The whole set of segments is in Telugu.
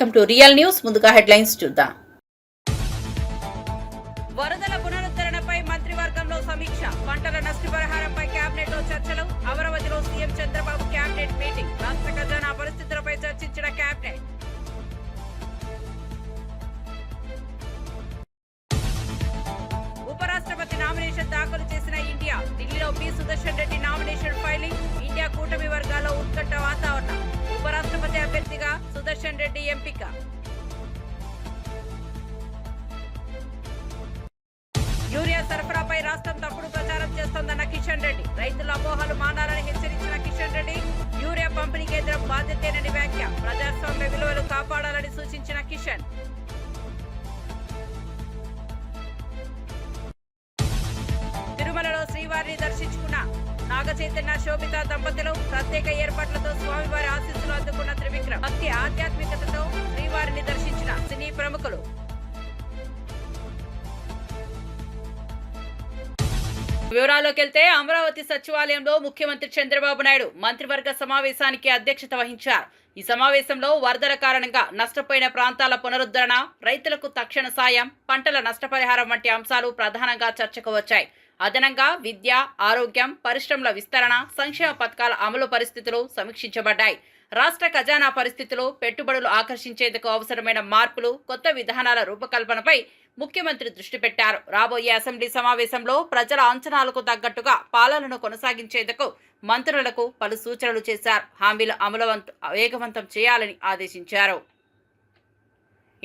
Welcome to real news. ముందుగా హెడ్లైన్స్ చూద్దాం. వరదల పునరుద్ధరణపై మంత్రివర్గంలో సమీక్ష, పంటల నష్టపరిహారంపై కేబినెట్ లో చర్చలు, అమరావతిలో సీఎం చంద్రబాబు కేబినెట్ మీటింగ్, రాష్ట్ర ఖజానా పరిస్థితులపై చర్చించిన కేబినెట్. ఉపరాష్ట్రపతి నామినేషన్ దాఖలు చేసిన ఇండియా, ఢిల్లీలో P Sudarshan Reddy nomination filing, India కూటమి వర్గాల్లో ఉత్కంఠ వాతావరణం, ఉపరాష్ట్రపతి అభ్యర్థిగా సుదర్శన్ రెడ్డి ఎంపిక. యూరియా సరఫరాపై రాష్ట్రం తప్పుడు ప్రచారం చేస్తోందన్న కిషన్ రెడ్డి, రైతుల అపోహలు మానాలని హెచ్చరించిన కిషన్ రెడ్డి, యూరియా పంపిణీ కేంద్రం బాధ్యతేనని వ్యాఖ్య, ప్రజాస్వామ్య విలువలు కాపాడాలని సూచించిన కిషన్. తిరుమలలో శ్రీవారిని దర్శించుకున్న నాగ చైతన్య శోభిత దంపతులు, ప్రత్యేక ఏర్పాట్లతో స్వామివారి ఆశీస్సులు అందుకున్న త్రివిక్రమ్, భక్తి ఆధ్యాత్మికతతో శ్రీవారిని దర్శించిన సినీ ప్రముఖులు. వివరాల్లోకి వెళ్తే, అమరావతి సచివాలయంలో ముఖ్యమంత్రి చంద్రబాబు నాయుడు మంత్రివర్గ సమావేశానికి అధ్యక్షత వహించారు. ఈ సమావేశంలో వరదల కారణంగా నష్టపోయిన ప్రాంతాల పునరుద్ధరణ, రైతులకు తక్షణ సాయం, పంటల నష్టపరిహారం వంటి అంశాలు ప్రధానంగా చర్చకు వచ్చాయి. అదనంగా విద్య, ఆరోగ్యం, పరిశ్రమల విస్తరణ, సంక్షేమ పథకాల అమలు పరిస్థితులు సమీక్షించబడ్డాయి. రాష్ట్ర ఖజానా పరిస్థితులు, పెట్టుబడులు ఆకర్షించేందుకు అవసరమైన మార్పులు, కొత్త విధానాల రూపకల్పనపై ముఖ్యమంత్రి దృష్టి పెట్టారు. రాబోయే అసెంబ్లీ సమావేశంలో ప్రజల అంచనాలకు తగ్గట్టుగా పాలనను కొనసాగించేందుకు మంత్రులకు పలు సూచనలు చేశారు. హామీల అమలు వేగవంతం చేయాలని ఆదేశించారు.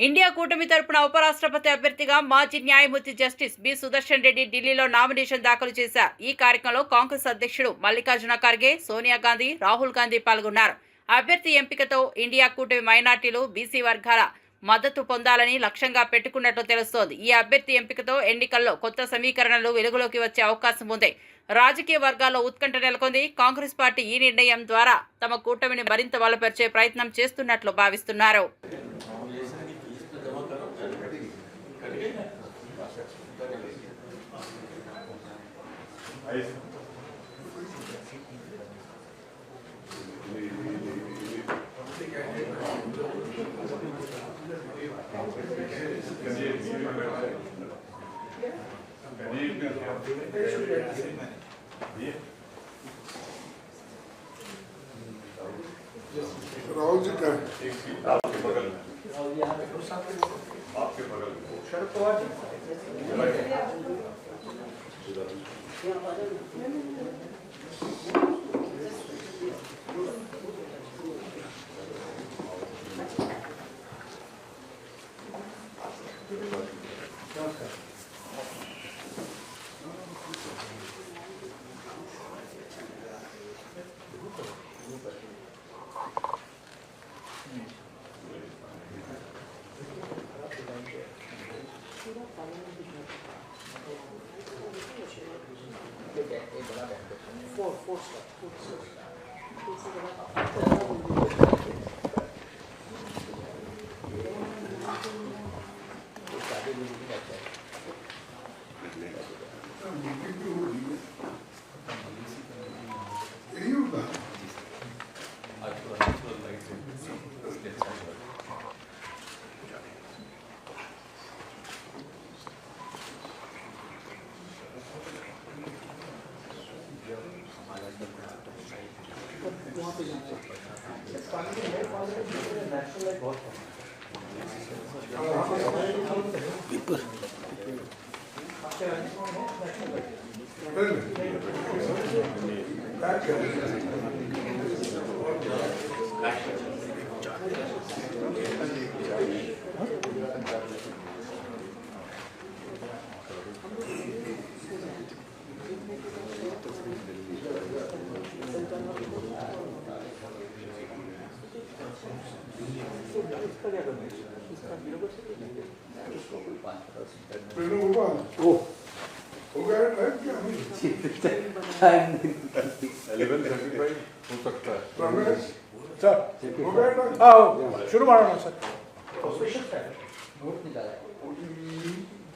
ఇండియా కూటమి తరపున ఉపరాష్ట్రపతి అభ్యర్థిగా మాజీ న్యాయమూర్తి జస్టిస్ బి సుదర్శన్ రెడ్డి ఢిల్లీలో నామినేషన్ దాఖలు చేశారు. ఈ కార్యక్రమంలో కాంగ్రెస్ అధ్యక్షుడు మల్లికార్జున ఖర్గే, సోనియా గాంధీ, రాహుల్ గాంధీ పాల్గొన్నారు. అభ్యర్థి ఎంపికతో ఇండియా కూటమి మైనార్టీలు, బీసీ వర్గాల మద్దతు పొందాలని లక్ష్యంగా పెట్టుకున్నట్లు తెలుస్తోంది. ఈ అభ్యర్థి ఎంపికతో ఎన్నికల్లో కొత్త సమీకరణలు వెలుగులోకి వచ్చే అవకాశం ఉంది. రాజకీయ వర్గాల్లో ఉత్కంఠ నెలకొంది. కాంగ్రెస్ పార్టీ ఈ నిర్ణయం ద్వారా తమ కూటమిని మరింత బలపరిచే ప్రయత్నం చేస్తున్నట్లు భావిస్తున్నారు. राहुल जी का आपके बगल में शरद पवार जी यही होगा। वहाँ पे जाना शुरू मारो सर।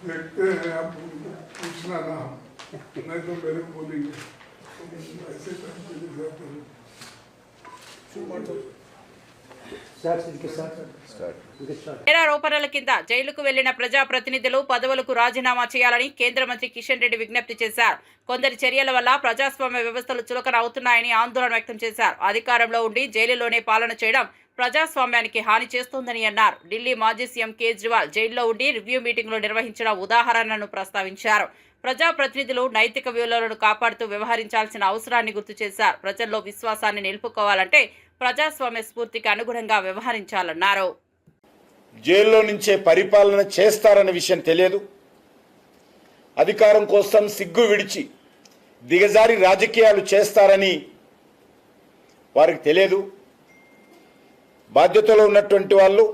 देखते हैं, आप पूछना ना, नहीं तो मेरे को बोलेंगे ऐसे टाइम पे जाते हैं। నేరారోపణల కింద జైలుకు వెళ్లిన ప్రజాప్రతినిధులు పదవులకు రాజీనామా చేయాలని కేంద్ర మంత్రి కిషన్ రెడ్డి విజ్ఞప్తి చేశారు. కొందరి చర్యల వల్ల ప్రజాస్వామ్య వ్యవస్థలు చులకన అవుతున్నాయని ఆందోళన వ్యక్తం చేశారు. అధికారంలో ఉండి జైలులోనే పాలన చేయడం ప్రజాస్వామ్యానికి హాని చేస్తోందని అన్నారు. ఢిల్లీ మాజీ సీఎం కేజ్రీవాల్ జైల్లో ఉండి రివ్యూ మీటింగ్లు నిర్వహించిన ఉదాహరణను ప్రస్తావించారు. ప్రజాప్రతినిధులు నైతిక విలువలను కాపాడుతూ వ్యవహరించాల్సిన అవసరాన్ని గుర్తు చేశారు. ప్రజల్లో విశ్వాసాన్ని నిలుపుకోవాలంటే ప్రజాస్వామ్య స్ఫూర్తికి అనుగుణంగా వ్యవహరించాలన్నారు. జైల్లో నుంచే పరిపాలన చేస్తారన్న విషయం తెలియదు. అధికారం కోసం సిగ్గు విడిచి దిగజారి రాజకీయాలు చేస్తారని వారికి తెలియదు. బాధ్యతలో ఉన్నటువంటి వాళ్ళు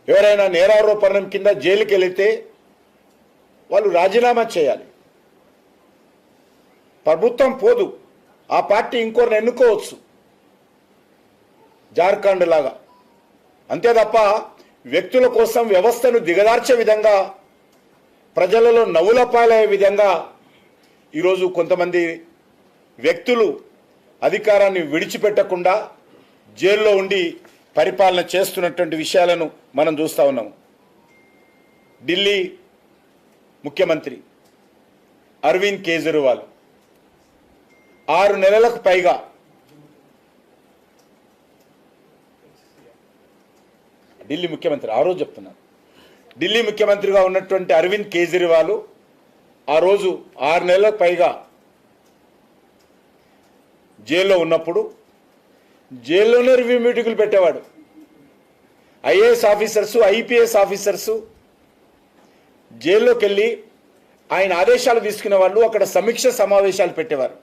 ఎవరైనా నేరారోపణం కింద జైలుకి వెళితే వాళ్ళు రాజీనామా చేయాలి. ప్రభుత్వం పోదు, ఆ పార్టీ ఇంకోరిని ఎన్నుకోవచ్చు, జార్ఖండ్ లాగా. అంతే తప్ప వ్యక్తుల కోసం వ్యవస్థను దిగదార్చే విధంగా, ప్రజలలో నవ్వుల పాలయ్యే విధంగా ఈరోజు కొంతమంది వ్యక్తులు అధికారాన్ని విడిచిపెట్టకుండా జైల్లో ఉండి పరిపాలన చేస్తున్నటువంటి విషయాలను మనం చూస్తూ ఉన్నాము. ఢిల్లీ ముఖ్యమంత్రి అరవింద్ కేజ్రీవాల్ 6 నెలలకు పైగా ఢిల్లీ ముఖ్యమంత్రి ఆ రోజు చెప్తున్నారు, ఢిల్లీ ముఖ్యమంత్రిగా ఉన్నటువంటి అరవింద్ కేజ్రీవాల్ ఆ రోజు 6 నెలలకు పైగా జైల్లో ఉన్నప్పుడు జైల్లోనే రివ్యూ మీటింగులు పెట్టేవాడు. ఐఏఎస్ ఆఫీసర్సు, ఐపీఎస్ ఆఫీసర్సు జైల్లోకి వెళ్ళి ఆయన ఆదేశాలు తీసుకునే వాళ్ళు అక్కడ సమీక్ష సమావేశాలు పెట్టేవారు.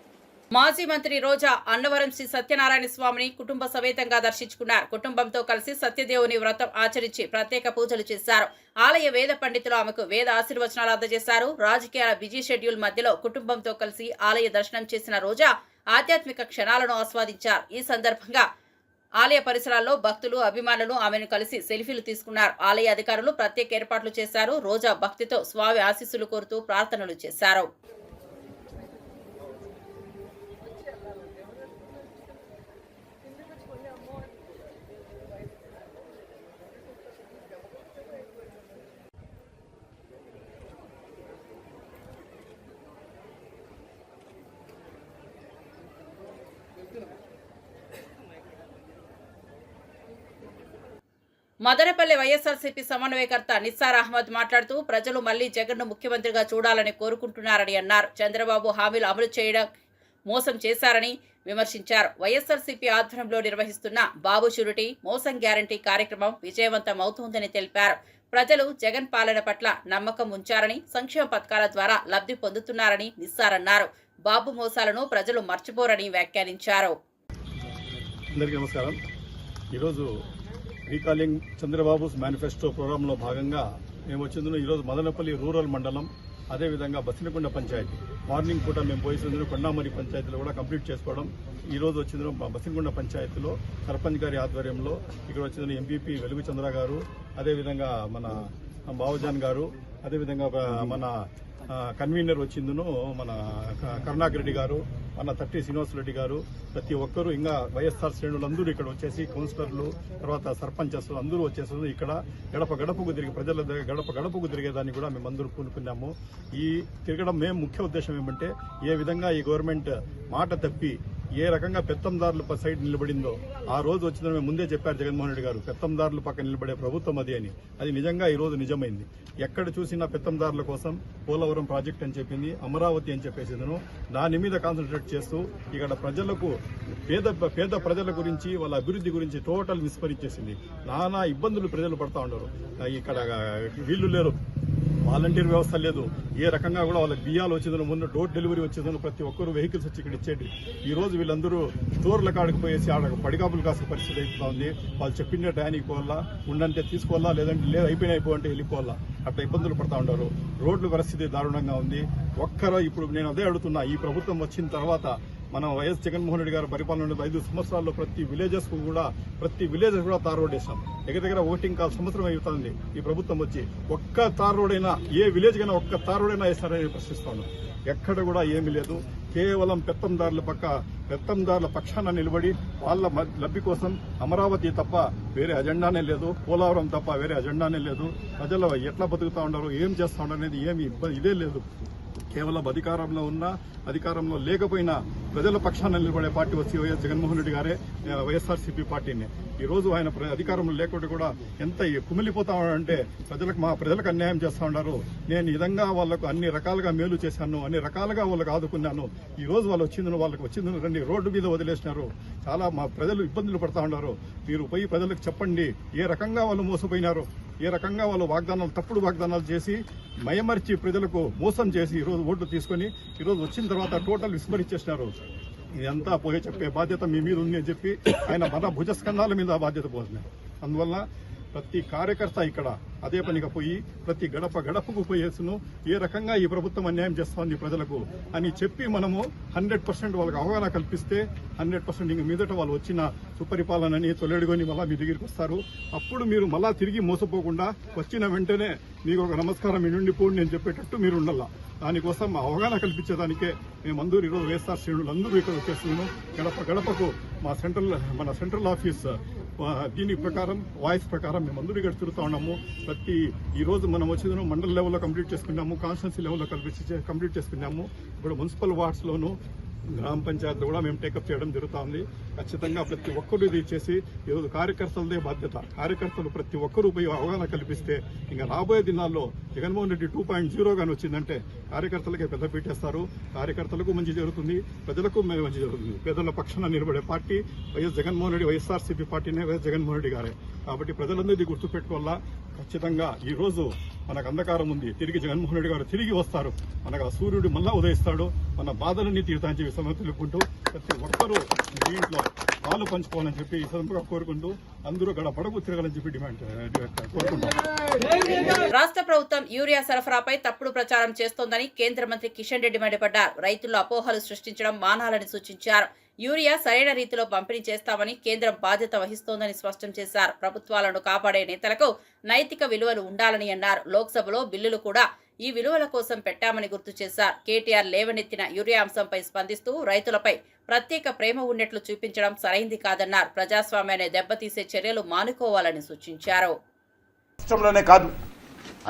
మాజీ మంత్రి రోజా అన్నవరం శ్రీ సత్యనారాయణ స్వామిని కుటుంబ సమేతంగా దర్శించుకున్నారు. కుటుంబంతో కలిసి సత్యదేవుని వ్రతం ఆచరించి ప్రత్యేక పూజలు చేశారు. ఆలయ వేద పండితులు ఆమెకు వేద ఆశీర్వచనాలు అందజేశారు. రాజకీయాల బిజీ షెడ్యూల్ మధ్యలో కుటుంబంతో కలిసి ఆలయ దర్శనం చేసిన రోజా ఆధ్యాత్మిక క్షణాలను ఆస్వాదించారు. ఈ సందర్భంగా ఆలయ పరిసరాల్లో భక్తులు, అభిమానులు ఆమెను కలిసి సెల్ఫీలు తీసుకున్నారు. ఆలయ అధికారులు ప్రత్యేక ఏర్పాట్లు చేశారు. రోజా భక్తితో స్వామి ఆశీస్సులు కోరుతూ ప్రార్థనలు చేశారు. మదనపల్లి వైఎస్ఆర్సీపీ సమన్వయకర్త నిస్సార్ అహ్మద్ మాట్లాడుతూ ప్రజలు మళ్లీ జగన్ను ముఖ్యమంత్రిగా చూడాలని కోరుకుంటున్నారని అన్నారు. చంద్రబాబు హామీలు అమలు చేయడం మోసం చేశారని విమర్శించారు. వైఎస్ఆర్సీపీ ఆధ్వర్యంలో నిర్వహిస్తున్న బాబు షూరిటీ మోసం గ్యారంటీ కార్యక్రమం విజయవంతమవుతోందని తెలిపారు. ప్రజలు జగన్ పాలన పట్ల నమ్మకం ఉంచారని, సంక్షేమ పథకాల ద్వారా లబ్ధి పొందుతున్నారని నిస్సార్ అన్నారు. బాబు మోసాలను ప్రజలు మర్చిపోరని వ్యాఖ్యానించారు. అందరికీ నమస్కారం. ఈరోజు రీకాలింగ్ చంద్రబాబు మేనిఫెస్టో ప్రోగ్రాంలో భాగంగా మేము వచ్చిందులో ఈరోజు మదనపల్లి రూరల్ మండలం, అదేవిధంగా బసినకొండ పంచాయతీ మార్నింగ్ పూట మేము పోయేసిందులో కొండామరి పంచాయతీలో కూడా కంప్లీట్ చేసుకోవడం. ఈరోజు వచ్చిందులో బసినకొండ పంచాయతీలో సర్పంచ్ గారి ఆధ్వర్యంలో ఇక్కడ వచ్చిందులో ఎంపీపీ వెలుగు చంద్ర గారు, అదేవిధంగా మన బావుజాన్ గారు, అదేవిధంగా మన కన్వీనర్ వచ్చిందును మన కరుణాకర్ రెడ్డి గారు, మన తట్టి శ్రీనివాసరెడ్డి గారు, ప్రతి ఒక్కరూ ఇంకా వైఎస్ఆర్ శ్రేణులు అందరూ ఇక్కడ వచ్చేసి కౌన్సిలర్లు, తర్వాత సర్పంచెస్ అందరూ వచ్చేసి ఇక్కడ గడప గడపకు తిరిగి ప్రజల గడప గడపకు తిరిగేదాన్ని కూడా మేమందరూ పూనుకున్నాము. ఈ తిరగడం మేము ముఖ్య ఉద్దేశం ఏమంటే ఏ విధంగా ఈ గవర్నమెంట్ మాట తప్పి ఏ రకంగా పెత్తందారుల సైడ్ నిలబడిందో ఆ రోజు వచ్చిందని మేము ముందే చెప్పారు జగన్మోహన్ రెడ్డి గారు, పెత్తందారుల పక్కన నిలబడే ప్రభుత్వం అది అని. అది నిజంగా ఈ రోజు నిజమైంది. ఎక్కడ చూసినా పెత్తందారుల కోసం పోలవరం ప్రాజెక్ట్ అని చెప్పింది, అమరావతి అని చెప్పేసిందను దాని మీద కాన్సన్ట్రేట్ చేస్తూ ఇక్కడ ప్రజలకు పేద ప్రజల గురించి వాళ్ళ అభివృద్ధి గురించి టోటల్ విస్మరించేసింది. నానా ఇబ్బందులు ప్రజలు పడతా ఉండరు. ఇక్కడ వీళ్ళు లేరు, వాలంటీర్ వ్యవస్థ లేదు, ఏ రకంగా కూడా వాళ్ళకి బియ్యాలు వచ్చేదని ముందు డోర్ డెలివరీ వచ్చేదని ప్రతి ఒక్కరు వెహికల్స్ వచ్చి ఇక్కడ ఇచ్చేది. ఈ రోజు వీళ్ళందరూ స్టోర్ల కాడికి పోయేసి ఆడ పడిగాపులు కాసే పరిస్థితి అయిపోతా ఉంది. వాళ్ళు చెప్పిన టయానికి పోవాలా, ఉండంటే తీసుకోవాలా, లేదంటే లేదు అయిపోయిపోవంటే వెళ్ళిపోవాలా, అట్లా ఇబ్బందులు పడతా ఉంటారు. రోడ్ల పరిస్థితి దారుణంగా ఉంది. ఇప్పుడు నేను అదే అడుగుతున్నా, ఈ ప్రభుత్వం వచ్చిన తర్వాత మనం వైఎస్ జగన్మోహన్ రెడ్డి గారు పరిపాలన 5 సంవత్సరాల్లో ప్రతి విలేజెస్ కూడా తార్ రోడ్ వేసాం. దగ్గర ఓటింగ్ కాల్ సంవత్సరం అవుతుంది ఈ ప్రభుత్వం వచ్చి. ఒక్క తార్ రోడ్ అయినా ఏ విలేజ్ కైనా ఒక్క తార్ రోడ్ అయినా వేస్తారని ప్రశ్నిస్తాను. ఎక్కడ కూడా ఏమీ లేదు. కేవలం పెత్తందారుల పక్షాన నిలబడి వాళ్ళ లబ్ధి కోసం అమరావతి తప్ప వేరే అజెండానే లేదు, పోలవరం తప్ప వేరే అజెండానే లేదు. ప్రజలు ఎట్లా బతుకుతా ఉన్నారు, ఏం చేస్తా ఉన్నారు అనేది ఏమి ఇదే లేదు. కేవలం అధికారంలో ఉన్నా అధికారంలో లేకపోయినా ప్రజల పక్షాన నిలబడే పార్టీ వచ్చి వైఎస్ జగన్మోహన్ రెడ్డి గారే వైఎస్ఆర్సీపీ పార్టీని. ఈ రోజు ఆయన అధికారంలో లేకుండా కూడా ఎంత కుమిలిపోతా ఉన్నాడంటే ప్రజలకు అన్యాయం చేస్తా ఉన్నారు. నేను ఈ విధంగా వాళ్ళకు అన్ని రకాలుగా మేలు చేశాను, అన్ని రకాలుగా వాళ్ళకు ఆదుకున్నాను. ఈ రోజు వాళ్ళకి వచ్చిందని రండి రోడ్డు మీద వదిలేసినారు. చాలా మా ప్రజలు ఇబ్బందులు పడతా ఉన్నారు. మీరు పోయి ప్రజలకు చెప్పండి ఏ రకంగా వాళ్ళు మోసపోయినారు, ఏ రకంగా వాళ్ళు తప్పుడు వాగ్దానాలు చేసి మయమర్చి ప్రజలకు మోసం చేసి ఈరోజు ఓట్లు తీసుకొని ఈరోజు వచ్చిన తర్వాత టోటల్ విస్మరించేసినారు. ఇదంతా పోయి చెప్పే బాధ్యత మీ మీద ఉంది అని చెప్పి ఆయన మన భుజస్కంధాల మీద ఆ బాధ్యత పోతున్నారు. అందువల్ల ప్రతి కార్యకర్త ఇక్కడ అదే పనిగా పోయి ప్రతి గడపకు పోయేసును ఏ రకంగా ఈ ప్రభుత్వం అన్యాయం చేస్తోంది ప్రజలకు అని చెప్పి మనము 100% వాళ్ళకి అవగాహన కల్పిస్తే 100% ఇంక మీదట వాళ్ళు వచ్చిన సుపరిపాలనని తొలెడుకొని మళ్ళా మీ దగ్గరికి వస్తారు. అప్పుడు మీరు మళ్ళా తిరిగి మోసపోకుండా వచ్చిన వెంటనే మీకు ఒక నమస్కారం మీ నుండి పోండి నేను చెప్పేటట్టు మీరు ఉండాల. దానికోసం అవగాహన కల్పించేదానికే మేమందరూ ఈరోజు వైఎస్ఆర్ శ్రేణులు అందరూ ఇక్కడ వచ్చేస్తున్నాము. గడపకు మన సెంట్రల్ ఆఫీస్ దీని ప్రకారం వాయిస్ ప్రకారం మేమందరూ ఇక్కడ తిరుగుతూ ఉన్నాము. ఈ రోజు మనం వచ్చేది మండల్ లెవెల్లో కంప్లీట్ చేసుకున్నాము, కాన్స్టిట్యున్సీ లెవెల్లో కంప్లీట్ చేసుకున్నాము. ఇప్పుడు మున్సిపల్ వార్డ్స్లోను గ్రామ పంచాయతీలో కూడా మేము టేకప్ చేయడం జరుగుతుంది. ఖచ్చితంగా ప్రతి ఒక్కరూ ఇది చేసి ఈరోజు కార్యకర్తలదే బాధ్యత. కార్యకర్తలు ప్రతి ఒక్కరూ పోయి అవగాహన కల్పిస్తే ఇంకా రాబోయే దినాల్లో జగన్మోహన్ రెడ్డి 2.0 గాని వచ్చిందంటే కార్యకర్తలకే పెద్ద పెట్టేస్తారు. కార్యకర్తలకు మంచి జరుగుతుంది, ప్రజలకు మంచి జరుగుతుంది. పేదల పక్షాన నిలబడే పార్టీ వైఎస్ జగన్మోహన్ రెడ్డి, వైఎస్ఆర్సీపీ పార్టీనే వైఎస్ జగన్మోహన్ రెడ్డి గారే. కాబట్టి ప్రజలందరినీ గుర్తుపెట్టుకోవాలా. ఖచ్చితంగా ఈ రోజు మనకు అంధకారం ఉంది, తిరిగి జగన్మోహన్ రెడ్డి గారు తిరిగి వస్తారు. మనకు ఆ సూర్యుడు మళ్ళా ఉదయిస్తాడు, మన బాధలన్నీ తీరుతాయని చెప్పి సమయం తెలుపుకుంటూ ప్రతి ఒక్కరూ దీంట్లో పాలు పంచుకోవాలని చెప్పి ఈ సందర్భంగా కోరుకుంటూ అందరూ గడపడకు తిరగాలని చెప్పి డిమాండ్ కోరుకుంటాం. రాష్ట్ర ప్రభుత్వం యూరియా సరఫరాపై తప్పుడు ప్రచారం చేస్తోందని కేంద్ర మంత్రి కిషన్ రెడ్డి మండిపడ్డారు. రైతుల్లో అపోహలు సృష్టించడం మానాలని సూచించారు. యూరియా సరైన రీతిలో పంపిణీ చేస్తామని కేంద్రం బాధ్యత వహిస్తోందని స్పష్టం చేశారు. ప్రభుత్వాలను కాపాడే నేతలకు నైతిక విలువలు ఉండాలని అన్నారు. లోక్సభలో బిల్లులు కూడా ఈ విలువల కోసం పెట్టామని గుర్తు చేశారు. కేటీఆర్ లేవనెత్తిన యూరియా అంశంపై స్పందిస్తూ రైతులపై ప్రత్యేక ప్రేమ ఉన్నట్లు చూపించడం సరైంది కాదన్నారు. ప్రజాస్వామ్యాన్ని దెబ్బతీసే చర్యలు మానుకోవాలని సూచించారు. రాష్ట్రంలోనే కాదు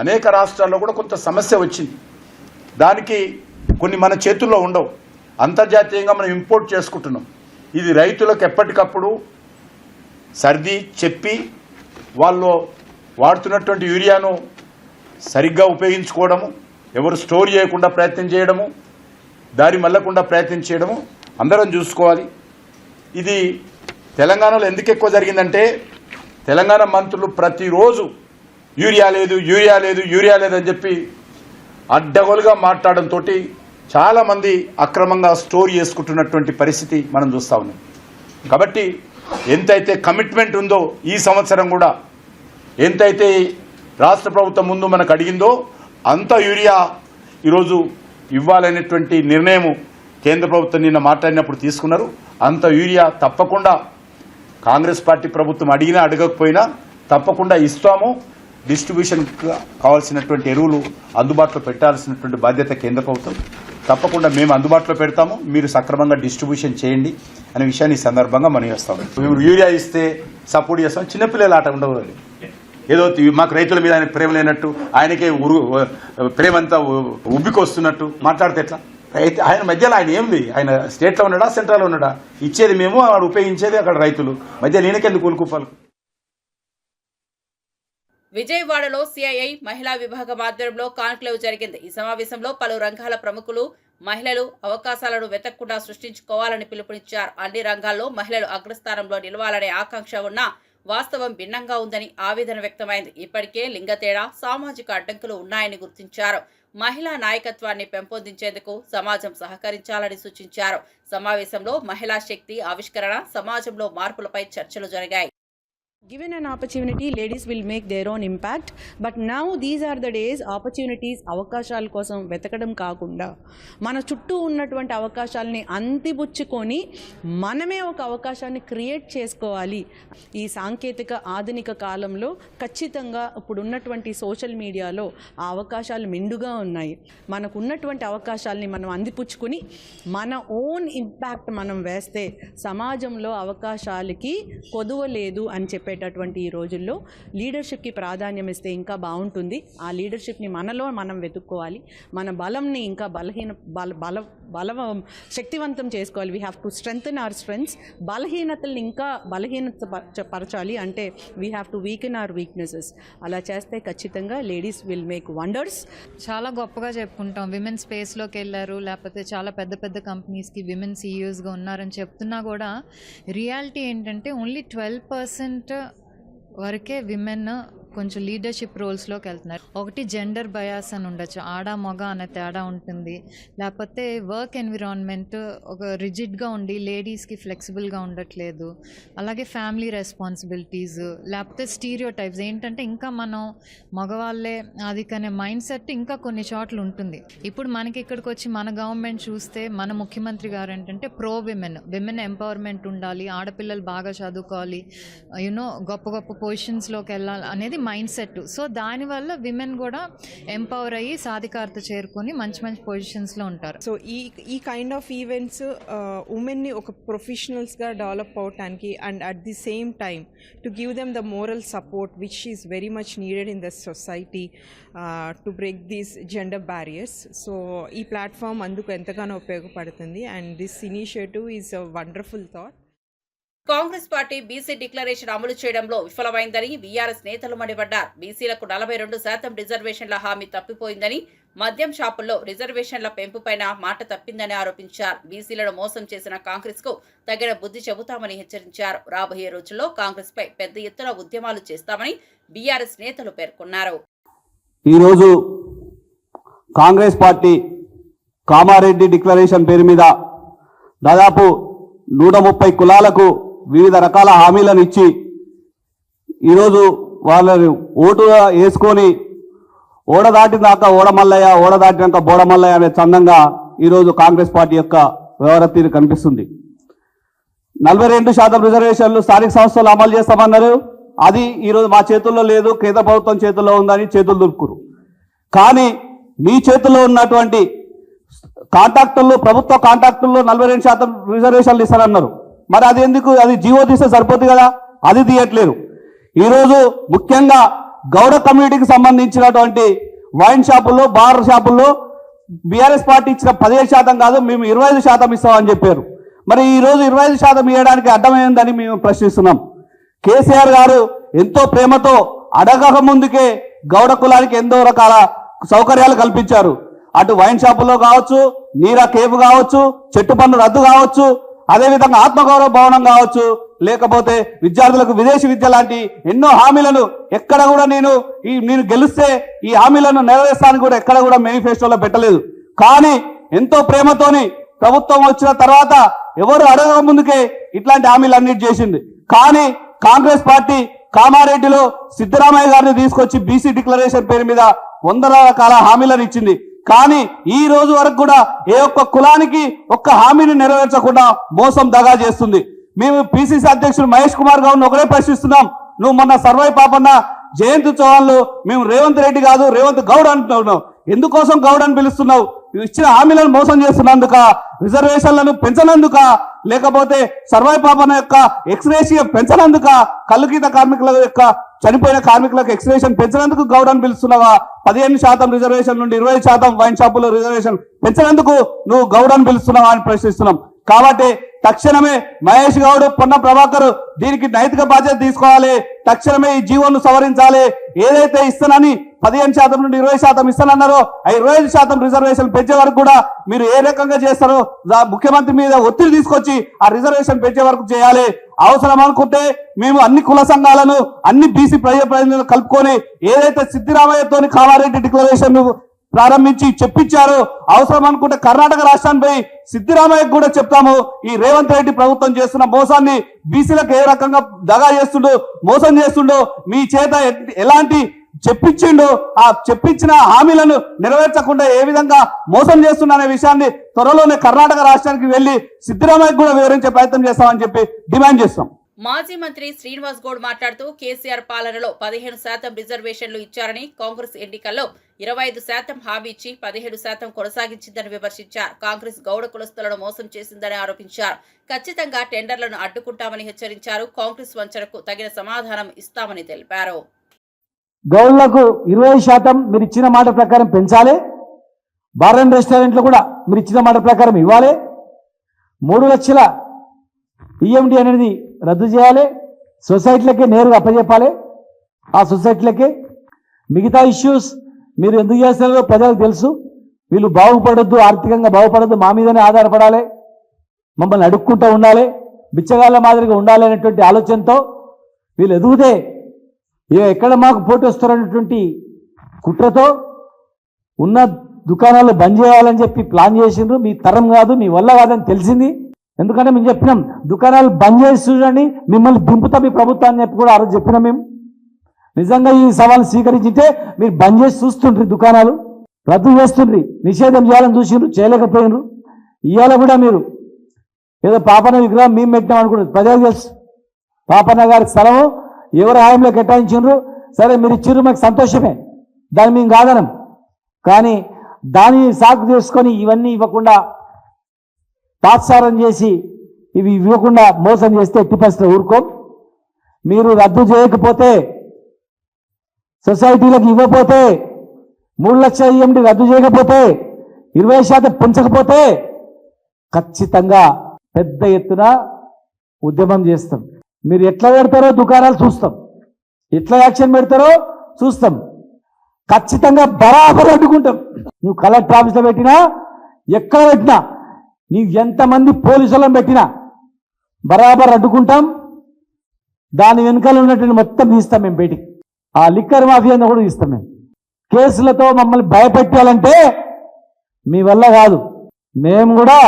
అనేక రాష్ట్రాల్లో కూడా కొంత సమస్య వచ్చింది. దానికి కొన్ని మన చేతుల్లో ఉండవు, అంతర్జాతీయంగా మనం ఇంపోర్ట్ చేసుకుంటున్నాం. ఇది రైతులకు ఎప్పటికప్పుడు సర్ది చెప్పి వాళ్ళు వాడుతున్నటువంటి యూరియాను సరిగ్గా ఉపయోగించుకోవడము, ఎవరు స్టోర్ చేయకుండా ప్రయత్నం చేయడము, దారి మళ్ళకుండా ప్రయత్నం చేయడము అందరం చూసుకోవాలి. ఇది తెలంగాణలో ఎందుకు ఎక్కువ జరిగిందంటే తెలంగాణ మంత్రులు ప్రతిరోజు యూరియా లేదు అని చెప్పి అడ్డగోలుగా మాట్లాడడంతో చాలామంది అక్రమంగా స్టోర్ చేసుకుంటున్నటువంటి పరిస్థితి మనం చూస్తూ ఉన్నాం. కాబట్టి ఎంతైతే కమిట్మెంట్ ఉందో ఈ సంవత్సరం కూడా ఎంతైతే రాష్ట్ర ప్రభుత్వం ముందు మనకు అడిగిందో అంత యూరియా ఈరోజు ఇవ్వాలనేటువంటి నిర్ణయం కేంద్ర ప్రభుత్వం నిన్న మాట్లాడినప్పుడు తీసుకున్నారు. అంత యూరియా తప్పకుండా కాంగ్రెస్ పార్టీ ప్రభుత్వం అడిగినా అడగకపోయినా తప్పకుండా ఇస్తాము. డిస్ట్రిబ్యూషన్ కావాల్సినటువంటి ఎరువులు అందుబాటులో పెట్టాల్సినటువంటి బాధ్యత కేంద్ర ప్రభుత్వం. తప్పకుండా మేము అందుబాటులో పెడతాము, మీరు సక్రమంగా డిస్ట్రిబ్యూషన్ చేయండి అనే విషయాన్ని ఈ సందర్భంగా మనం చేస్తాము. మేము యూరియా ఇస్తే సపోర్ట్ చేస్తాం. చిన్నపిల్లల ఆట ఉండవు. ఏదో మాకు రైతుల మీద ఆయన ప్రేమ లేనట్టు, ఆయనకే ప్రేమంతా ఉబ్బికొస్తున్నట్టు మాట్లాడితే ఎట్లా? ఆయన మధ్యలో ఆయన ఏమి, ఆయన స్టేట్లో ఉన్నాడా సెంట్రల్లో ఉన్నాడా? ఇచ్చేది మేము, వాడు ఉపయోగించేది అక్కడ రైతులు. మధ్యలో ఈయనకెందుకు కూలుకుపాలు? విజయవాడలో సిఐఐ మహిళా విభాగం ఆధ్వర్యంలో కాన్క్లేవ్ జరిగింది. ఈ సమావేశంలో పలు రంగాల ప్రముఖులు మహిళలు అవకాశాలను వెతకకుండా సృష్టించుకోవాలని పిలుపునిచ్చారు. అన్ని రంగాల్లో మహిళలు అగ్రస్థానంలో నిలవాలనే ఆకాంక్ష ఉన్నా వాస్తవం భిన్నంగా ఉందని ఆవేదన వ్యక్తమైంది. ఇప్పటికే లింగ తేడా, సామాజిక అడ్డంకులు ఉన్నాయని గుర్తించారు. మహిళా నాయకత్వాన్ని పెంపొందించేందుకు సమాజం సహకరించాలని సూచించారు. సమావేశంలో మహిళా శక్తి ఆవిష్కరణ, సమాజంలో మార్పులపై చర్చలు జరిగాయి. Given an opportunity, ladies will make their own impact. But now these are the days, opportunities, అవకాశాల కోసం వెతకడం కాకుండా మన చుట్టూ ఉన్నటువంటి అవకాశాలని అంతిపుచ్చుకొని మనమే ఒక అవకాశాన్ని క్రియేట్ చేసుకోవాలి. ఈ సాంకేతిక ఆధునిక కాలంలో ఖచ్చితంగా ఇప్పుడు ఉన్నటువంటి సోషల్ మీడియాలో ఆ అవకాశాలు మెండుగా ఉన్నాయి. మనకు ఉన్నటువంటి అవకాశాలని మనం అందిపుచ్చుకొని మన ఓన్ ఇంపాక్ట్ మనం వేస్తే సమాజంలో అవకాశాలకి కొదువ లేదు అని చెప్పేటటువంటి ఈ రోజుల్లో లీడర్షిప్కి ప్రాధాన్యం ఇస్తే ఇంకా బాగుంటుంది. ఆ లీడర్షిప్ని మనలో మనం వెతుక్కోవాలి. మన బలంని ఇంకా శక్తివంతం చేసుకోవాలి. We have to strengthen our strengths. బలహీనతల్ని ఇంకా పరచాలి అంటే we have to weaken our weaknesses. అలా చేస్తే ఖచ్చితంగా లేడీస్ విల్ మేక్ వండర్స్. చాలా గొప్పగా చెప్పుకుంటాం, విమెన్ స్పేస్లోకి వెళ్ళారు, లేకపోతే చాలా పెద్ద పెద్ద కంపెనీస్కి విమెన్ సీఈఓస్గా ఉన్నారని చెప్తున్నా కూడా రియాలిటీ ఏంటంటే ఓన్లీ 12% వరకే విమెన్ కొంచెం లీడర్షిప్ రోల్స్లోకి వెళ్తున్నారు. ఒకటి జెండర్ బయాస్ అని ఉండొచ్చు, ఆడ మగ అనే తేడా ఉంటుంది. లేకపోతే వర్క్ ఎన్విరాన్మెంట్ ఒక రిజిడ్గా ఉండి లేడీస్కి ఫ్లెక్సిబుల్గా ఉండట్లేదు. అలాగే ఫ్యామిలీ రెస్పాన్సిబిలిటీస్, లేకపోతే స్టీరియో టైప్స్ ఏంటంటే ఇంకా మనం మగవాళ్ళే అది కానీ మైండ్ సెట్ ఇంకా కొన్ని చోట్ల ఉంటుంది. ఇప్పుడు మనకి ఇక్కడికి వచ్చి మన గవర్నమెంట్ చూస్తే మన ముఖ్యమంత్రి గారు ఏంటంటే ప్రో విమెన్ ఎంపవర్మెంట్ ఉండాలి, ఆడపిల్లలు బాగా చదువుకోవాలి, గొప్ప గొప్ప పొజిషన్స్లోకి వెళ్ళాలి అనేది మైండ్ సెట్. సో దానివల్ల విమెన్ కూడా ఎంపవర్ అయ్యి సాధికారత చేరుకొని మంచి మంచి పొజిషన్స్లో ఉంటారు. సో ఈ కైండ్ ఆఫ్ ఈవెంట్స్ ఉమెన్ని ఒక ప్రొఫెషనల్స్గా డెవలప్ అవటానికి and at the same time to give them the moral support which is very much needed in the society to break these gender barriers. So ఈ ప్లాట్ఫామ్ అందుకు ఎంతగానో ఉపయోగపడుతుంది and this initiative is a wonderful thought. Congress party BC declaration అమలు చేయడంలో విఫలమైందని బీఆర్ఎస్ నేతలు మండిపడ్డారు. బీసీలకు 42% రిజర్వేషన్ల హామీ తప్పిపోయిందని, మద్యం షాపుల్లో రిజర్వేషన్ల పెంపుపైన మాట తప్పిందని ఆరోపించారు. బీసీలను మోసం చేసిన కాంగ్రెస్ కు తగిన బుద్ధి చెబుతామని హెచ్చరించారు. రాబోయే రోజుల్లో కాంగ్రెస్ పై పెద్ద ఎత్తున ఉద్యమాలు చేస్తామని బీఆర్ఎస్ నేతలు పేర్కొన్నారు. ఈరోజు కాంగ్రెస్ పార్టీ కామారెడ్డి డిక్లరేషన్ పేరు మీద దాదాపు 130 కులాలకు వివిధ రకాల హామీలను ఇచ్చి ఈరోజు వాళ్ళని ఓటుగా వేసుకొని ఓడ దాటినాక ఓడమల్లయ్య, ఓడ దాటినాక బోడమల్లయ్య అనే చందంగా ఈరోజు కాంగ్రెస్ పార్టీ యొక్క వ్యవహార తీరు కనిపిస్తుంది. 42% రిజర్వేషన్లు స్థానిక సంస్థలు అమలు చేస్తామన్నారు. అది ఈరోజు మా చేతుల్లో లేదు, కేంద్ర ప్రభుత్వం చేతుల్లో ఉందని చేతులు దులుపుకురు. కానీ మీ చేతుల్లో ఉన్నటువంటి కాంట్రాక్టర్లు, ప్రభుత్వ కాంట్రాక్టర్లు 42% రిజర్వేషన్లు ఇస్తారన్నారు. మరి అది ఎందుకు? అది జీవో తీస్తే సరిపోతుంది కదా, అది తీయట్లేరు. ఈరోజు ముఖ్యంగా గౌడ కమ్యూనిటీకి సంబంధించినటువంటి వైన్ షాపుల్లో, బార్ షాపుల్లో బీఆర్ఎస్ పార్టీ ఇచ్చిన 15% కాదు, మేము 25% ఇస్తామని చెప్పారు. మరి ఈరోజు 25% ఇవ్వడానికి అడ్డమైందని మేము ప్రశ్నిస్తున్నాం. కేసీఆర్ గారు ఎంతో ప్రేమతో అడగక ముందుకే గౌడ కులానికి ఎంతో రకాల సౌకర్యాలు కల్పించారు. అటు వైన్ షాపుల్లో కావచ్చు, నీరా కేఫ్ కావచ్చు, చెట్టు పన్ను రద్దు కావచ్చు, అదేవిధంగా ఆత్మగౌరవ భవనం కావచ్చు, లేకపోతే విద్యార్థులకు విదేశీ విద్య లాంటి ఎన్నో హామీలను ఎక్కడ కూడా నేను గెలిస్తే ఈ హామీలను నెరవేర్స్తాను కూడా ఎక్కడ కూడా మేనిఫెస్టోలో పెట్టలేదు. కానీ ఎంతో ప్రేమతోని ప్రభుత్వం వచ్చిన తర్వాత ఎవరు అడగక ముందుకే ఇట్లాంటి హామీలు అన్నిటి చేసింది. కానీ కాంగ్రెస్ పార్టీ కామారెడ్డిలో సిద్ధరామయ్య గారిని తీసుకొచ్చి బీసీ డిక్లరేషన్ పేరు మీద 100 రకాల హామీలను ఇచ్చింది. కానీ ఈ రోజు వరకు కూడా ఏ ఒక్క కులానికి ఒక్క హామీని నెరవేర్చకుండా మోసం దగా చేస్తుంది. మేము పిసిసి అధ్యక్షుడు మహేష్ కుమార్ గౌడ్ని ఒకటే ప్రశ్నిస్తున్నాం. నువ్వు మొన్న సర్వై పాపన్న, జయంత్ చౌహాన్లు మేము రేవంత్ రెడ్డి కాదు రేవంత్ గౌడ్ అంటున్నావు. ఎందుకోసం గౌడ్ అని పిలుస్తున్నావు? ఇచ్చిన హామీలను మోసం చేస్తున్నందుక, రిజర్వేషన్లను పెంచనందుక, లేకపోతే సర్వై పాపన యొక్క ఎక్స్రేషియా పెంచనందుక, కల్లుగీత కార్మికుల యొక్క చనిపోయిన కార్మికులకు ఎక్స్రేషన్ పెంచినందుకు గౌడ్ అని పిలుస్తున్నావా? 15% రిజర్వేషన్ నుండి 20% వైన్ షాపుల్లో రిజర్వేషన్ పెంచినందుకు నువ్వు గౌడ్ అని పిలుస్తున్నావా అని ప్రశ్నిస్తున్నాం. కాబట్టి తక్షణమే మహేష్ గౌడ్, పొన్న ప్రభాకర్ దీనికి నైతిక బాధ్యత తీసుకోవాలి. తక్షణమే ఈ జీవోను సవరించాలి. ఏదైతే ఇస్తానని 15% నుండి 20% ఇస్తానన్నారో ఆ 25% రిజర్వేషన్ పెంచే వరకు కూడా మీరు ఏ రకంగా చేస్తారో ముఖ్యమంత్రి మీద ఒత్తిడి తీసుకొచ్చి ఆ రిజర్వేషన్ పెంచే వరకు చేయాలి. అవసరం అనుకుంటే మేము అన్ని కుల సంఘాలను, అన్ని బీసీ ప్రజాప్రతినిధులను కలుపుకొని ఏదైతే సిద్ధిరామయ్యతోని కామారెడ్డి డిక్లరేషన్ ప్రారంభించి చెప్పించారు. అవసరం అనుకుంటే కర్ణాటక రాష్ట్రాన్ని పోయి సిద్ధిరామయ్యకు కూడా చెప్తాము. ఈ రేవంత్ రెడ్డి ప్రభుత్వం చేస్తున్న మోసాన్ని, బీసీలకు ఏ రకంగా దగా చేస్తుండో, మోసం చేస్తుండో, మీ చేత ఎలాంటి చెప్పించిండు, ఆ చెప్పించిన హామీలను నెరవేర్చకుండా ఏ విధంగా మోసం చేస్తున్నా అనే విషయాన్ని త్వరలోనే కర్ణాటక రాష్ట్రానికి వెళ్లి సిద్ధిరామయ్యకు కూడా వివరించే ప్రయత్నం చేస్తామని చెప్పి డిమాండ్ చేస్తాం. మాజీ మంత్రి శ్రీనివాస్ గౌడ్ మాట్లాడుతూ కేసీఆర్ పాలనలో 15% రిజర్వేషన్లు ఇచ్చారని, కాంగ్రెస్ ఎన్నికల్లో 25% హామీ ఇచ్చి 17% కొనసాగించిందని విమర్శించారు. కాంగ్రెస్ గౌడ కులస్తులను మోసం చేసిందని ఆరోపించారు. ఖచ్చితంగా టెండర్లను అడ్డుకుంటామని హెచ్చరించారు. కాంగ్రెస్ వంచనకు తగిన సమాధానం ఇస్తామని తెలిపారు. గౌడ్లకు 20% మీరు ఇచ్చిన మాట ప్రకారం పెంచాలి. బార్ అండ్ రెస్టారెంట్లు కూడా మీరు ఇచ్చిన మాట ప్రకారం ఇవ్వాలి. 3 లక్షల ఈఎండి అనేది రద్దు చేయాలి. సొసైటీలకే నేరుగా అప్పచెప్పాలి. ఆ సొసైటీలకే మిగతా ఇష్యూస్ మీరు ఎందుకు చేస్తారో ప్రజలకు తెలుసు. వీళ్ళు బాగుపడొద్దు, ఆర్థికంగా బాగుపడొద్దు, మా మీదనే ఆధారపడాలి, మమ్మల్ని అడుక్కుంటూ ఉండాలి, బిచ్చగాళ్ళ మాదిరిగా ఉండాలి అనేటువంటి ఆలోచనతో వీళ్ళు ఎదుగుతే ఎక్కడ మాకు పోటీ వస్తారనేటువంటి కుట్రతో ఉన్న దుకాణాలు బంద్ చేయాలని చెప్పి ప్లాన్ చేసిండ్రు. మీ తరం కాదు, మీ వల్ల కాదని తెలిసింది. ఎందుకంటే మేము చెప్పినాం దుకాణాలు బంద్ చేసి చూడండి, మిమ్మల్ని దింపుతాం మీ ప్రభుత్వాన్ని చెప్పి కూడా ఆ రోజు చెప్పినాం. మేము నిజంగా ఈ సవాల్ స్వీకరించితే మీరు బంద్ చేసి చూస్తుండ్రి, దుకాణాలు రద్దు చేస్తుండ్రి, నిషేధం చేయాలని చూసిండ్రు, చేయలేకపోయినరు. ఇవాళ కూడా మీరు ఏదో పాపన్న విగ్రహం మేము పెట్టినాం అనుకుంటారు. ప్రజలకు తెలుసు పాపన్న గారి స్థలము ఎవరు హాయంలో కేటాయించిండ్రు. సరే మీరు ఇచ్చిర్రు, మాకు సంతోషమే, దాన్ని మేము కాదనం. కానీ దాన్ని సాకు చేసుకొని ఇవన్నీ ఇవ్వకుండా తాత్సారం చేసి ఇవి ఇవ్వకుండా మోసం చేస్తే ఎట్టి పరిస్థితుల్లో ఊరుకోం. మీరు రద్దు చేయకపోతే, సొసైటీలకు ఇవ్వకపోతే, 3 లక్షల ఈఎండి రద్దు చేయకపోతే, 20% పెంచకపోతే ఖచ్చితంగా పెద్ద ఎత్తున ఉద్యమం చేస్తాం. మీరు ఎట్లా పెడతారో దుకాణాలు చూస్తాం, ఎట్లా యాక్షన్ పెడతారో చూస్తాం. ఖచ్చితంగా బరాబర్ అడ్డుకుంటాం. నువ్వు కలెక్టర్ ఆఫీస్లో పెట్టినా, ఎక్కడ పెట్టినా, నీవు ఎంతమంది పోలీసులను పెట్టినా బరాబర్ అడ్డుకుంటాం. దాని వెనుకలు ఉన్నటువంటి మొత్తం తీస్తాం మేము బయటికి. ఆ లిక్కర్ మాఫియాను కూడా తీస్తాం మేము. కేసులతో మమ్మల్ని భయపెట్టాలంటే మీ వల్ల కాదు. మేము కూడా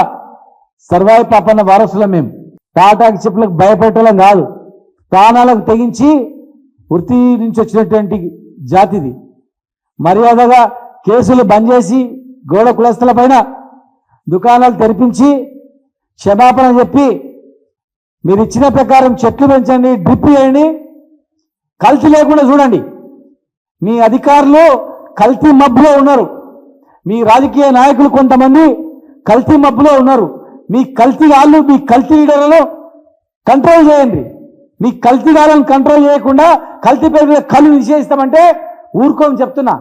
సర్వాయి పాపన్న వారసులం. మేము టాటాకి చెప్పులకు భయపెట్టడం కాదు, ప్రాణాలకు తెగించి వృత్తి నుంచి వచ్చినటువంటి జాతిది. మర్యాదగా కేసులు బంద్ చేసి గౌడ కులస్తుల పైన దుకాణాలు తెరిపించి క్షమాపణ చెప్పి మీరు ఇచ్చిన ప్రకారం చెట్లు పెంచండి, డ్రిప్ చేయండి, కల్తీ లేకుండా చూడండి. మీ అధికారులు కల్తీ మబ్బులో ఉన్నారు. మీ రాజకీయ నాయకులు కొంతమంది కల్తీ మబ్బులో ఉన్నారు. మీ కల్తీగాళ్ళు, మీ కల్తీ లీడర్లను కంట్రోల్ చేయండి. మీ కల్తీగాళ్ళను కంట్రోల్ చేయకుండా కల్తీ పేరు కళ్ళు నిషేధిస్తామంటే ఊరుకోం చెప్తున్నా.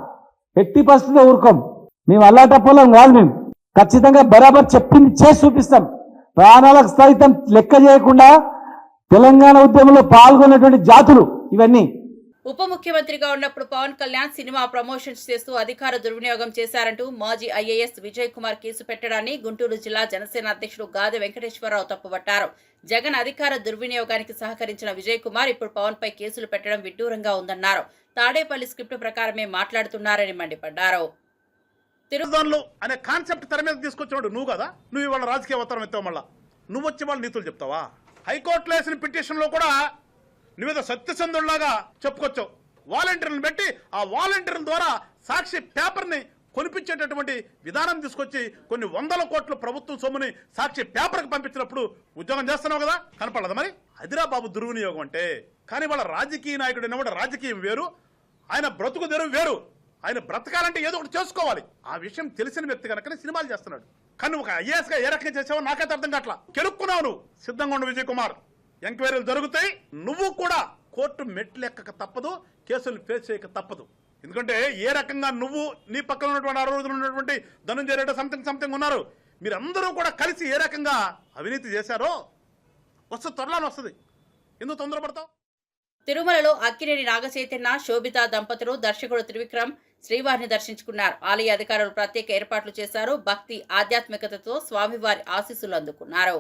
ఎట్టి పరిస్థితుల్లో ఊరుకోం. మేము అల్లాటప్పలం కాదు. మేము ఖచ్చితంగా బరాబర్ చెప్పింది చేసి చూపిస్తాం. ప్రాణాలకు సైతం లెక్క చేయకుండా తెలంగాణ ఉద్యమంలో పాల్గొన్నటువంటి జాతులు ఇవన్నీ. ఉప ముఖ్యమంత్రిగా ఉన్నప్పుడు పవన్ కళ్యాణ్ సినిమా ప్రమోషన్స్ చేస్తూ అధికార దుర్వినియోగం చేశారంటూ మాజీ ఐఏఎస్ విజయ్ కుమార్ కేసు పెట్టడాన్ని గుంటూరు జిల్లా జనసేన అధ్యక్షుడు గాదె వెంకటేశ్వరరావు తప్పుపట్టారు. జగన్ అధికార దుర్వినియోగానికి సహకరించిన విజయ్ కుమార్ ఇప్పుడు పవన్ పై కేసులు పెట్టడం విడ్డూరంగా ఉందన్నారు. తాడేపల్లి స్క్రిప్ట్ ప్రకారమే మాట్లాడుతున్నారని మండిపడ్డారు. తిరుదాన్లు అనే కాన్సెప్ట్ తెర మీద తీసుకొచ్చినాడు నువ్వు కదా. నువ్వు ఇవాళ రాజకీయ అవతారం ఎత్తావు. మళ్ళా నువ్వు వచ్చి వాళ్ళు నీతులు చెప్తావా? హైకోర్టులో వేసిన పిటిషన్లో కూడా నువ్వేదో సత్యసంధుల్లాగా చెప్పుకొచ్చావు. వాలంటీర్లను పెట్టి ఆ వాలంటీర్ల ద్వారా సాక్షి పేపర్ని కొనిపించేటటువంటి విధానం తీసుకొచ్చి కొన్ని 100 కోట్ల ప్రభుత్వం సొమ్ముని సాక్షి పేపర్కి పంపించినప్పుడు ఉద్యోగం చేస్తున్నావు కదా, కనపడదా? మరి అదిరా బాబు దుర్వినియోగం అంటే. కానీ వాళ్ళ రాజకీయ నాయకుడు అన్నమాట రాజకీయం వేరు, ఆయన బ్రతుకు తెరువు వేరు. ఆయన బ్రతకాలంటే ఏదో ఒకటి చేసుకోవాలి. ఆ విషయం తెలిసిన వ్యక్తి కనుకనే సినిమాలు చేస్తున్నాడు. కానీ ఒక ఐఏఎస్ గా ఏ రకంగా చేసావో నాకైతే అర్థం కావట్లా. కెలుక్కున్నావు నువ్వు. సిద్ధంగా ఉండు విజయ్ కుమార్, ఎంక్వైరీలు జరుగుతాయి. నువ్వు కూడా కోర్టు మెట్లు ఎక్కక తప్పదు, కేసులు ఫేస్ చేయక తప్పదు. ఎందుకంటే ఏ రకంగా నువ్వు, నీ పక్కన ఉన్నటువంటి 6 రోజులు ఉన్నటువంటి ధనంజయ రెడ్డి సంథింగ్ ఉన్నారు, మీరందరూ కూడా కలిసి ఏ రకంగా అవినీతి చేశారో వస్తుంది, త్వరలోనే వస్తుంది. ఎందుకు తొందరపడతావు? తిరుమలలో అక్కినేని నాగచైతన్య, శోభిత దంపతులు, దర్శకుడు త్రివిక్రమ్ శ్రీవారిని దర్శించుకున్నారు. ఆలయ అధికారులు ప్రత్యేక ఏర్పాట్లు చేశారు. భక్తి ఆధ్యాత్మికతతో స్వామివారి ఆశీస్సులు అందుకున్నారు.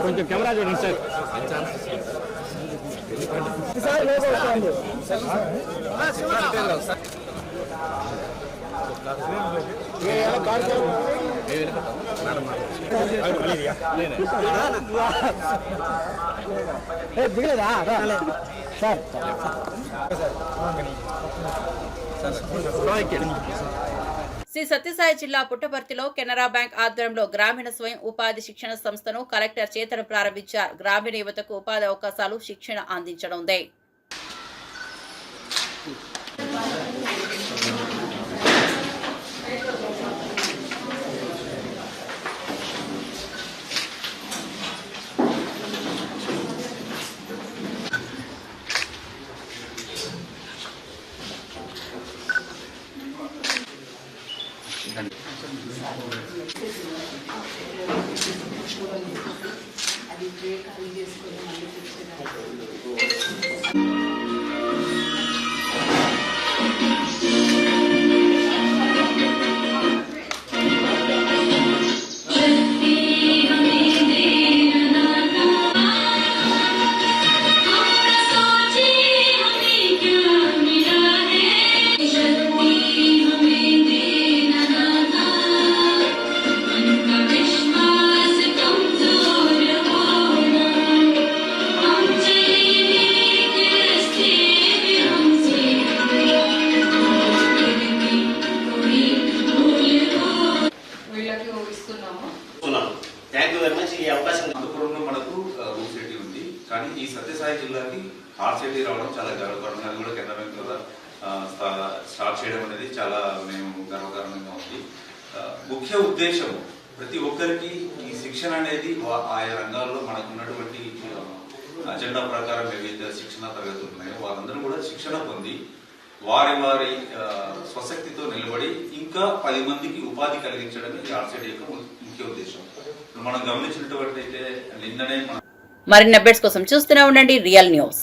కొంచెం కెమెరా చూడండి సార్. శ్రీ సత్యసాయి జిల్లా పుట్టపర్తిలో కెనరా బ్యాంక్ ఆధ్వర్యంలో గ్రామీణ స్వయం ఉపాధి శిక్షణ సంస్థను కలెక్టర్ చేతన ప్రారంభించారు. గ్రామీణ యువతకు ఉపాధి అవకాశాలు శిక్షణ అందించనుంది. మనకు ఉంది కానీ ఈ సత్యసాయి జిల్లాకి ఆర్సిటీ రావడం చాలా గర్వకారణంగా కూడా కెనరా బ్యాంక్ ద్వారా స్టార్ట్ చేయడం అనేది చాలా మేము గర్వకారణంగా ఉంది. ముఖ్య ఉద్దేశం ప్రతి ఒక్కరికి ఈ శిక్షణ అనేది ఆయా రంగాల్లో మనకు ఉన్నటువంటి అజెండా ప్రకారం ఏవైతే శిక్షణ తరగతులు ఉన్నాయో వారందరూ కూడా శిక్షణ పొంది వారి వారి స్వశక్తితో నిలబడి ఇంకా 10 మందికి ఉపాధి కలిగించడమే ఈ ఆర్సిటీ యొక్క ముఖ్య ఉద్దేశం. మనం గమనించినటువంటి అయితే నిన్ననే మరిన్ని అప్డేట్స్ కోసం చూస్తూనే ఉండండి రియల్ న్యూస్.